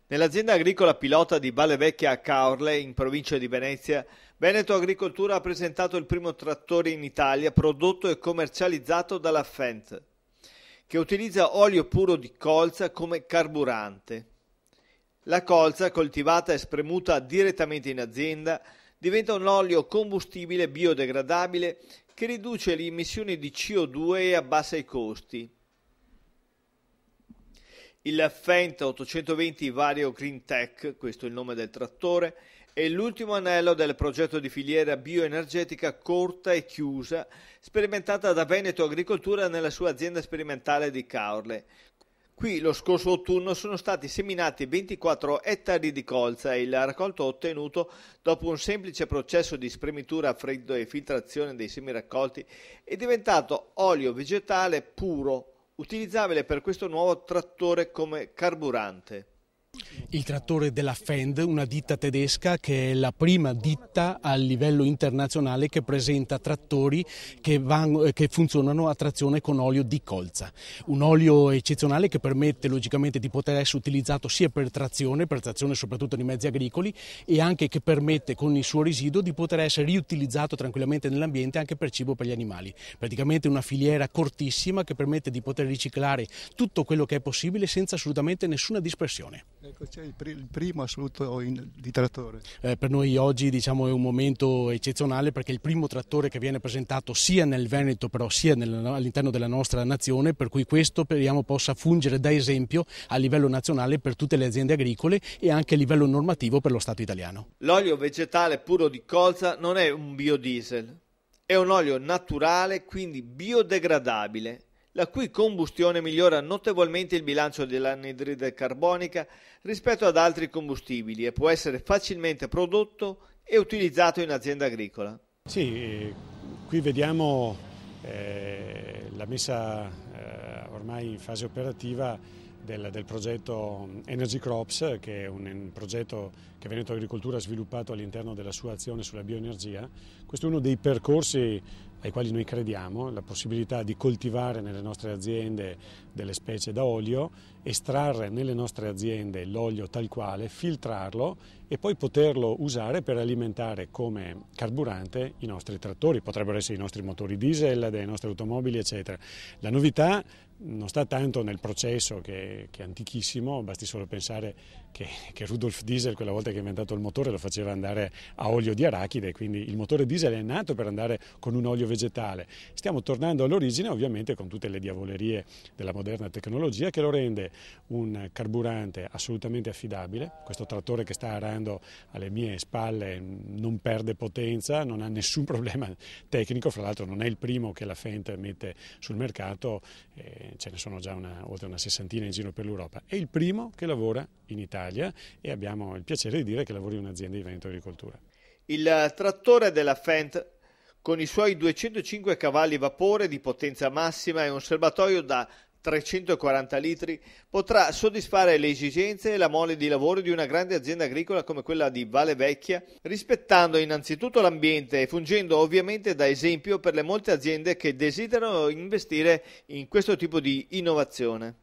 Nell'azienda agricola pilota di Valle Vecchia a Caorle, in provincia di Venezia, Veneto Agricoltura ha presentato il primo trattore in Italia prodotto e commercializzato dalla Fendt, che utilizza olio puro di colza come carburante. La colza, coltivata e spremuta direttamente in azienda, diventa un olio combustibile biodegradabile che riduce le emissioni di CO2 e abbassa i costi. Il Fendt 820 Vario Green Tech, questo è il nome del trattore, è l'ultimo anello del progetto di filiera bioenergetica corta e chiusa sperimentata da Veneto Agricoltura nella sua azienda sperimentale di Caorle. Qui lo scorso autunno sono stati seminati 24 ettari di colza e il raccolto ottenuto dopo un semplice processo di spremitura a freddo e filtrazione dei semi raccolti è diventato olio vegetale puro, utilizzabile per questo nuovo trattore come carburante. Il trattore della Fendt, una ditta tedesca che è la prima ditta a livello internazionale che presenta trattori che funzionano a trazione con olio di colza. Un olio eccezionale che permette logicamente di poter essere utilizzato sia per trazione soprattutto di mezzi agricoli, e anche che permette con il suo residuo di poter essere riutilizzato tranquillamente nell'ambiente anche per cibo per gli animali. Praticamente una filiera cortissima che permette di poter riciclare tutto quello che è possibile senza assolutamente nessuna dispersione. Ecco, c'è il primo assoluto di trattore. Per noi oggi è un momento eccezionale perché è il primo trattore che viene presentato sia nel Veneto però sia all'interno della nostra nazione, per cui questo speriamo possa fungere da esempio a livello nazionale per tutte le aziende agricole e anche a livello normativo per lo Stato italiano. L'olio vegetale puro di colza non è un biodiesel, è un olio naturale, quindi biodegradabile, la cui combustione migliora notevolmente il bilancio dell'anidride carbonica rispetto ad altri combustibili e può essere facilmente prodotto e utilizzato in azienda agricola. Sì, qui vediamo la messa ormai in fase operativa del progetto Energy Crops, che è un progetto che Veneto Agricoltura ha sviluppato all'interno della sua azione sulla bioenergia. Questo è uno dei percorsi ai quali noi crediamo, la possibilità di coltivare nelle nostre aziende delle specie da olio, estrarre nelle nostre aziende l'olio tal quale, filtrarlo e poi poterlo usare per alimentare come carburante i nostri trattori, potrebbero essere i nostri motori diesel, delle nostre automobili eccetera. La novità non sta tanto nel processo che è antichissimo, basti solo pensare che Rudolf Diesel quella volta che ha inventato il motore lo faceva andare a olio di arachide, quindi il motore diesel è nato per andare con un olio vegetale. Stiamo tornando all'origine ovviamente con tutte le diavolerie della moderna tecnologia che lo rende un carburante assolutamente affidabile. Questo trattore che sta arando alle mie spalle non perde potenza, non ha nessun problema tecnico, fra l'altro non è il primo che la Fendt mette sul mercato, ce ne sono già oltre una sessantina in giro per l'Europa. È il primo che lavora in Italia e abbiamo il piacere di dire che lavora in un'azienda di Veneto Agricoltura. Il trattore della Fendt con i suoi 205 cavalli vapore di potenza massima e un serbatoio da 340 litri potrà soddisfare le esigenze e la mole di lavoro di una grande azienda agricola come quella di Valle Vecchia, rispettando innanzitutto l'ambiente e fungendo ovviamente da esempio per le molte aziende che desiderano investire in questo tipo di innovazione.